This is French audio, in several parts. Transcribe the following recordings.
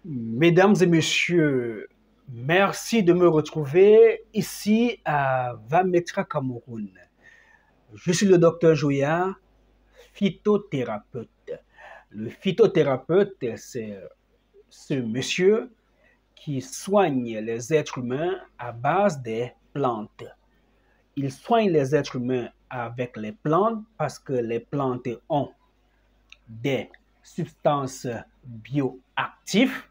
Mesdames et messieurs, merci de me retrouver ici à Vametra, Cameroun. Je suis le docteur Joya, phytothérapeute. Le phytothérapeute, c'est ce monsieur qui soigne les êtres humains à base des plantes. Il soigne les êtres humains avec les plantes parce que les plantes ont des substances bioactives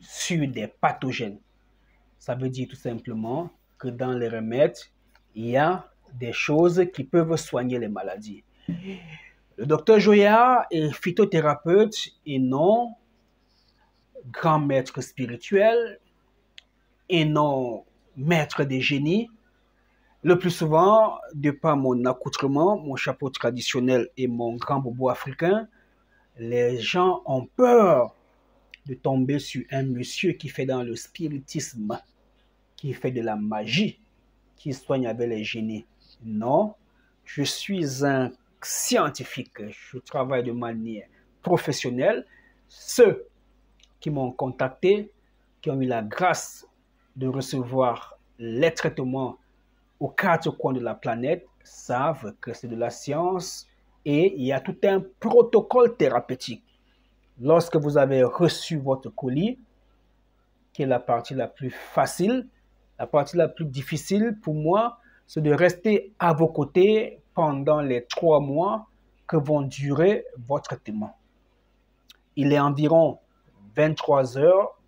sur des pathogènes. Ça veut dire tout simplement que dans les remèdes, il y a des choses qui peuvent soigner les maladies. Le docteur Joya est phytothérapeute et non grand maître spirituel et non maître des génies. Le plus souvent, de par mon accoutrement, mon chapeau traditionnel et mon grand bobo africain, les gens ont peur de tomber sur un monsieur qui fait dans le spiritisme, qui fait de la magie, qui soigne avec les génies. Non, je suis un scientifique, je travaille de manière professionnelle. Ceux qui m'ont contacté, qui ont eu la grâce de recevoir les traitements aux quatre coins de la planète, savent que c'est de la science et il y a tout un protocole thérapeutique. Lorsque vous avez reçu votre colis, qui est la partie la plus facile, la partie la plus difficile pour moi, c'est de rester à vos côtés pendant les 3 mois que vont durer votre traitement. Il est environ 23 heures,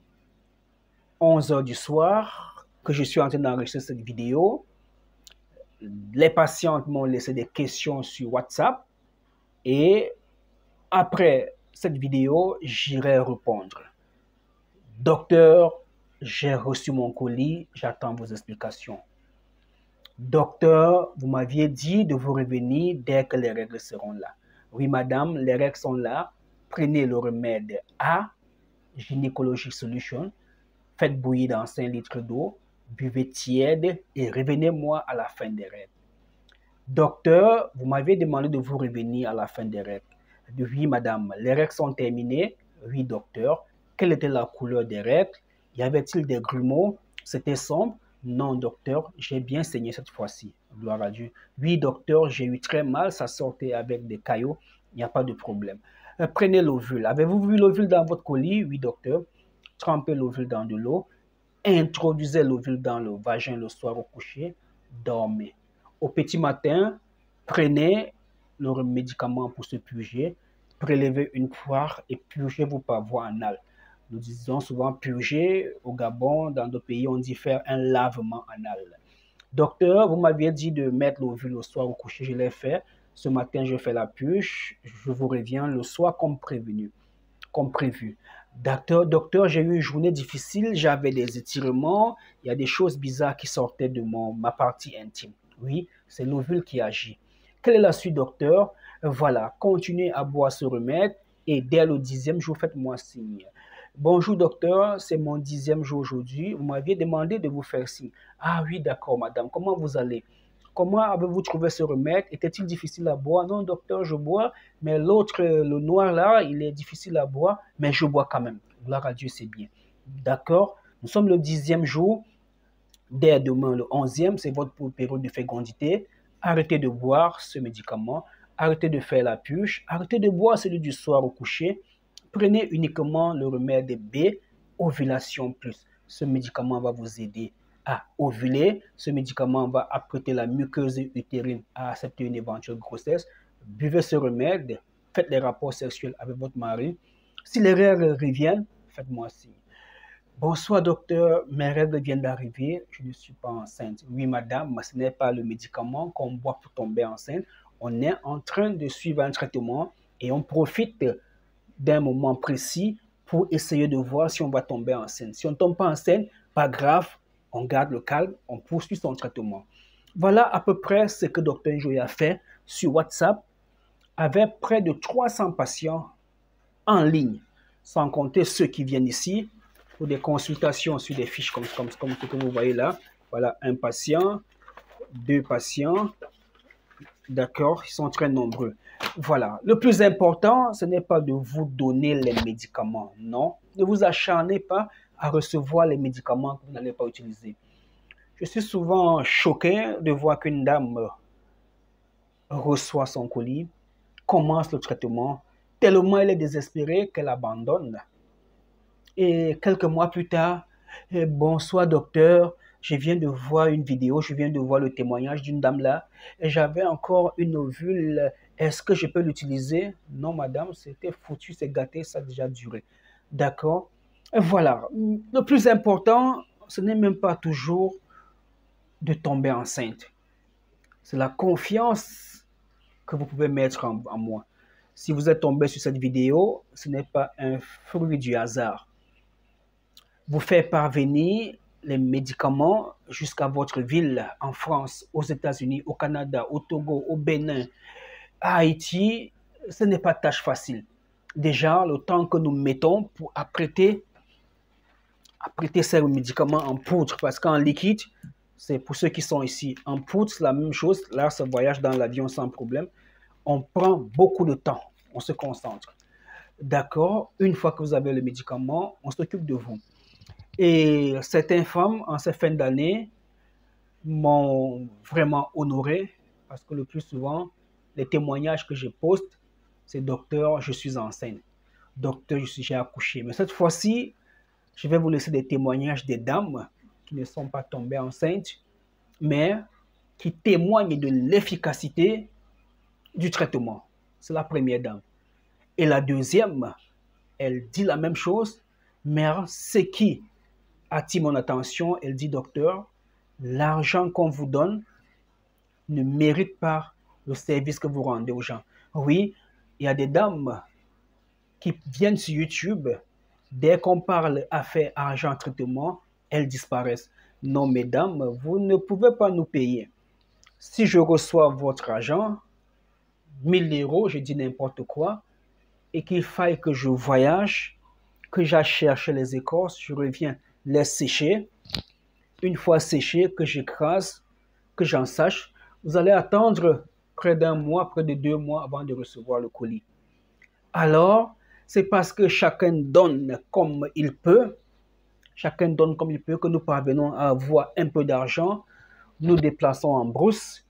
11 heures du soir que je suis en train d'enregistrer cette vidéo. Les patientes m'ont laissé des questions sur WhatsApp et après cette vidéo, j'irai répondre. Docteur, j'ai reçu mon colis, j'attends vos explications. Docteur, vous m'aviez dit de vous revenir dès que les règles seront là. Oui, madame, les règles sont là. Prenez le remède A, Gynecologic Solution. Faites bouillir dans 5 litres d'eau, buvez tiède et revenez-moi à la fin des règles. Docteur, vous m'avez demandé de vous revenir à la fin des règles. Oui, madame, les règles sont terminées. Oui, docteur. Quelle était la couleur des règles? Y avait-il des grumeaux? C'était sombre? Non, docteur, j'ai bien saigné cette fois-ci. Gloire à Dieu. Oui, docteur, j'ai eu très mal, ça sortait avec des caillots. Il n'y a pas de problème. Prenez l'ovule. Avez-vous vu l'ovule dans votre colis? Oui, docteur. Trempez l'ovule dans de l'eau. Introduisez l'ovule dans le vagin le soir au coucher. Dormez. Au petit matin, prenez le médicament pour se purger. Prélevez une poire et purgez-vous par voie anale. Nous disons souvent purger. Au Gabon, dans d'autres pays, on dit faire un lavement anal. Docteur, vous m'aviez dit de mettre l'ovule le soir au coucher. Je l'ai fait. Ce matin, je fais la purge. Je vous reviens le soir comme prévu. Docteur, j'ai eu une journée difficile. J'avais des étirements. Il y a des choses bizarres qui sortaient de ma partie intime. Oui, c'est l'ovule qui agit. Quelle est la suite, docteur? Voilà, continuez à boire ce remède et dès le 10e jour, faites-moi signe. Bonjour docteur, c'est mon 10e jour aujourd'hui. Vous m'aviez demandé de vous faire signe. Ah oui, d'accord madame, comment vous allez? Comment avez-vous trouvé ce remède? Était-il difficile à boire? Non docteur, je bois, mais l'autre, le noir là, il est difficile à boire, mais je bois quand même. Gloire à Dieu, c'est bien. D'accord, nous sommes le 10e jour. Dès demain, le 11e, c'est votre période de fécondité. Arrêtez de boire ce médicament. Arrêtez de faire la purge. Arrêtez de boire celui du soir au coucher. Prenez uniquement le remède B, ovulation plus. Ce médicament va vous aider à ovuler. Ce médicament va apprêter la muqueuse utérine à accepter une éventuelle grossesse. Buvez ce remède. Faites les rapports sexuels avec votre mari. Si les règles reviennent, faites-moi signe. Bonsoir docteur, mes règles viennent d'arriver, je ne suis pas enceinte. Oui madame, mais ce n'est pas le médicament qu'on boit pour tomber enceinte. On est en train de suivre un traitement et on profite d'un moment précis pour essayer de voir si on va tomber enceinte. Si on ne tombe pas enceinte, pas grave, on garde le calme, on poursuit son traitement. Voilà à peu près ce que docteur Joya a fait sur WhatsApp avec près de 300 patients en ligne, sans compter ceux qui viennent ici pour des consultations sur des fiches comme ce que vous voyez là. Voilà, un patient, 2 patients, D'accord? Ils sont très nombreux. Voilà. Le plus important, ce n'est pas de vous donner les médicaments. Non. Ne vous acharnez pas à recevoir les médicaments que vous n'allez pas utiliser. Je suis souvent choqué de voir qu'une dame reçoit son colis, commence le traitement, tellement elle est désespérée qu'elle abandonne. Et quelques mois plus tard, bonsoir docteur, je viens de voir une vidéo, je viens de voir le témoignage d'une dame là, et j'avais encore une ovule, est-ce que je peux l'utiliser? Non madame, c'était foutu, c'est gâté, ça a déjà duré. D'accord? Et voilà, le plus important, ce n'est même pas toujours de tomber enceinte. C'est la confiance que vous pouvez mettre en moi. Si vous êtes tombé sur cette vidéo, ce n'est pas un fruit du hasard. Vous faites parvenir les médicaments jusqu'à votre ville en France, aux États-Unis, au Canada, au Togo, au Bénin, à Haïti, ce n'est pas tâche facile. Déjà, le temps que nous mettons pour apprêter ces médicaments en poudre, parce qu'en liquide, c'est pour ceux qui sont ici. En poudre, c'est la même chose. Là, ça voyage dans l'avion sans problème. On prend beaucoup de temps. On se concentre. D'accord? Une fois que vous avez le médicament, on s'occupe de vous. Et certaines femmes, en cette fin d'année, m'ont vraiment honoré parce que le plus souvent, les témoignages que je poste, c'est docteur, je suis enceinte. Docteur, j'ai accouché. Mais cette fois-ci, je vais vous laisser des témoignages des dames qui ne sont pas tombées enceintes, mais qui témoignent de l'efficacité du traitement. C'est la première dame. Et la deuxième, elle dit la même chose, mais ce qui attire mon attention, elle dit, docteur, l'argent qu'on vous donne ne mérite pas le service que vous rendez aux gens. Oui, il y a des dames qui viennent sur YouTube, dès qu'on parle affaires, argent, traitement, elles disparaissent. Non, mesdames, vous ne pouvez pas nous payer. Si je reçois votre argent, 1 000 €, je dis n'importe quoi, et qu'il faille que je voyage, que j'aille chercher les écorces, je reviens les sécher. Une fois séchées, que j'écrase, que j'en sache, vous allez attendre près d'1 mois, près de 2 mois avant de recevoir le colis. Alors, c'est parce que chacun donne comme il peut, que nous parvenons à avoir un peu d'argent. Nous déplaçons en brousse.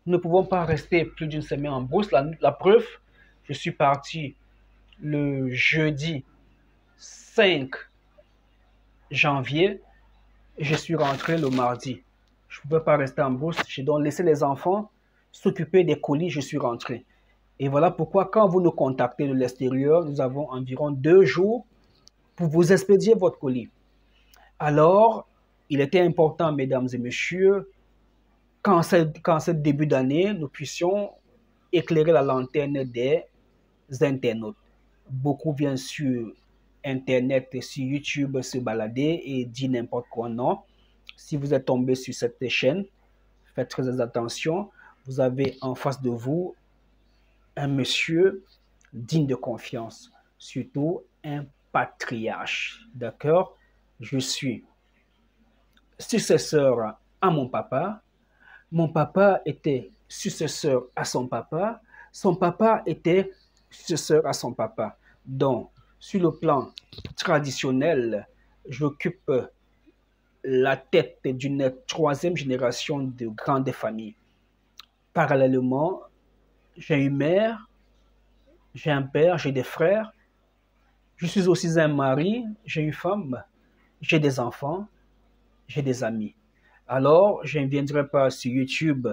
Nous ne pouvons pas rester plus d'une semaine en brousse. La preuve, je suis parti le jeudi 5 janvier et je suis rentré le mardi. Je ne pouvais pas rester en brousse. J'ai donc laissé les enfants s'occuper des colis. Je suis rentré. Et voilà pourquoi quand vous nous contactez de l'extérieur, nous avons environ 2 jours pour vous expédier votre colis. Alors, il était important, mesdames et messieurs, qu'en ce début d'année, nous puissions éclairer la lanterne des internautes. Beaucoup viennent sur Internet et sur YouTube se balader et dire n'importe quoi. Non. Si vous êtes tombé sur cette chaîne, faites très attention. Vous avez en face de vous un monsieur digne de confiance, surtout un patriarche. D'accord? Je suis successeur à mon papa. Mon papa était successeur à son papa. Son papa était successeur à son papa. Donc, sur le plan traditionnel, j'occupe la tête d'une 3e génération de grandes familles. Parallèlement, j'ai une mère, j'ai un père, j'ai des frères. Je suis aussi un mari, j'ai une femme, j'ai des enfants, j'ai des amis. Alors, je ne viendrai pas sur YouTube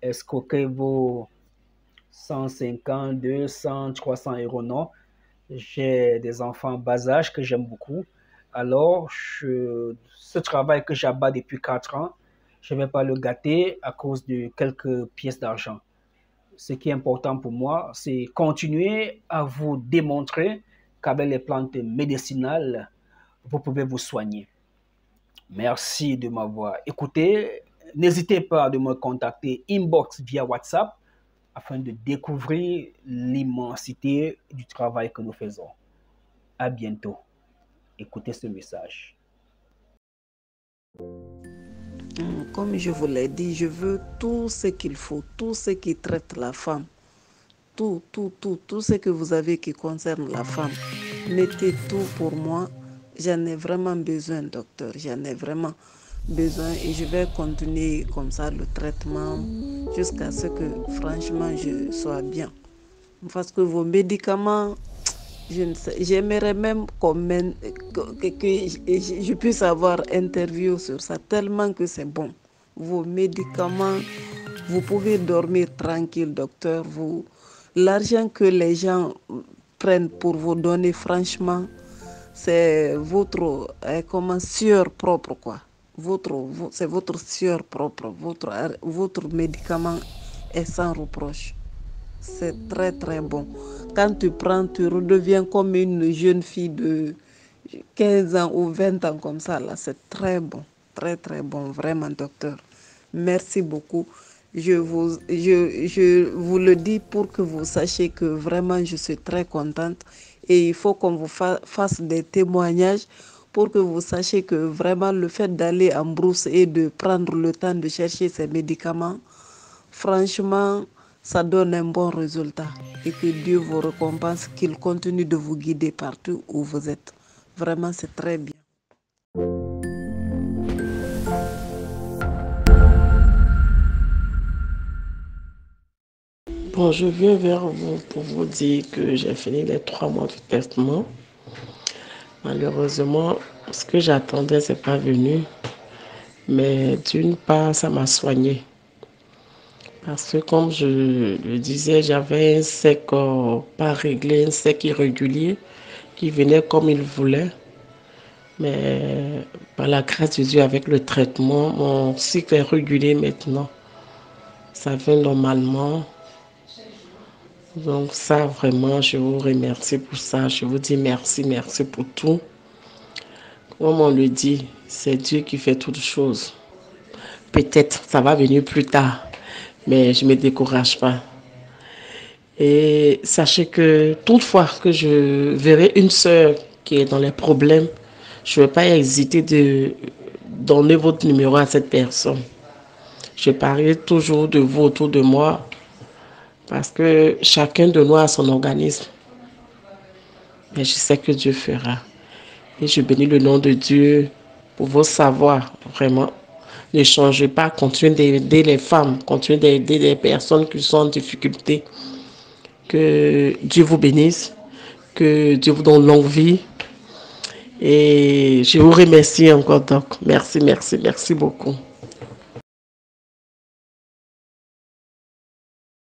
escroquer vos 150, 200, 300 €, non. J'ai des enfants bas âge que j'aime beaucoup. Alors, ce travail que j'abats depuis 4 ans, je ne vais pas le gâter à cause de quelques pièces d'argent. Ce qui est important pour moi, c'est continuer à vous démontrer qu'avec les plantes médicinales, vous pouvez vous soigner. Merci de m'avoir écouté. N'hésitez pas à me contacter inbox via WhatsApp afin de découvrir l'immensité du travail que nous faisons. À bientôt. Écoutez ce message. Comme je vous l'ai dit, je veux tout ce qu'il faut, tout ce qui traite la femme. Tout ce que vous avez qui concerne la femme. Mettez tout pour moi. J'en ai vraiment besoin, docteur. J'en ai vraiment besoin et je vais continuer comme ça le traitement jusqu'à ce que, franchement, je sois bien. Parce que vos médicaments, j'aimerais même que je puisse avoir interview sur ça, tellement que c'est bon. Vos médicaments, vous pouvez dormir tranquille, docteur. L'argent que les gens prennent pour vous donner, franchement, c'est votre sueur propre, quoi. C'est votre sueur propre. Votre médicament est sans reproche. C'est très très bon. Quand tu prends, tu redeviens comme une jeune fille de 15 ans ou 20 ans comme ça. Là, c'est très bon. Très très bon, vraiment, docteur. Merci beaucoup. Je vous le dis pour que vous sachiez que vraiment je suis très contente. Et il faut qu'on vous fasse des témoignages pour que vous sachiez que vraiment le fait d'aller en brousse et de prendre le temps de chercher ces médicaments, franchement, ça donne un bon résultat. Et que Dieu vous récompense, qu'il continue de vous guider partout où vous êtes. Vraiment, c'est très bien. Bon, je viens vers vous pour vous dire que j'ai fini les 3 mois de traitement. Malheureusement, ce que j'attendais, c'est pas venu. Mais d'une part, ça m'a soigné. Parce que comme je le disais, j'avais un sec pas réglé, un sec irrégulier qui venait comme il voulait. Mais par la grâce de Dieu, avec le traitement, mon cycle est régulier maintenant. Ça vient normalement. Donc ça, vraiment, je vous remercie pour ça. Je vous dis merci, merci pour tout. Comme on le dit, c'est Dieu qui fait toutes choses. Peut-être ça va venir plus tard, mais je ne me décourage pas. Et sachez que toutefois que je verrai une sœur qui est dans les problèmes, je ne vais pas hésiter de donner votre numéro à cette personne. Je parlerai toujours de vous autour de moi parce que chacun de nous a son organisme. Mais je sais que Dieu fera. Et je bénis le nom de Dieu pour vos savoirs, vraiment. Ne changez pas, continuez d'aider les femmes, continuez d'aider les personnes qui sont en difficulté. Que Dieu vous bénisse, que Dieu vous donne longue vie. Et je vous remercie encore, donc. Merci, merci, merci beaucoup.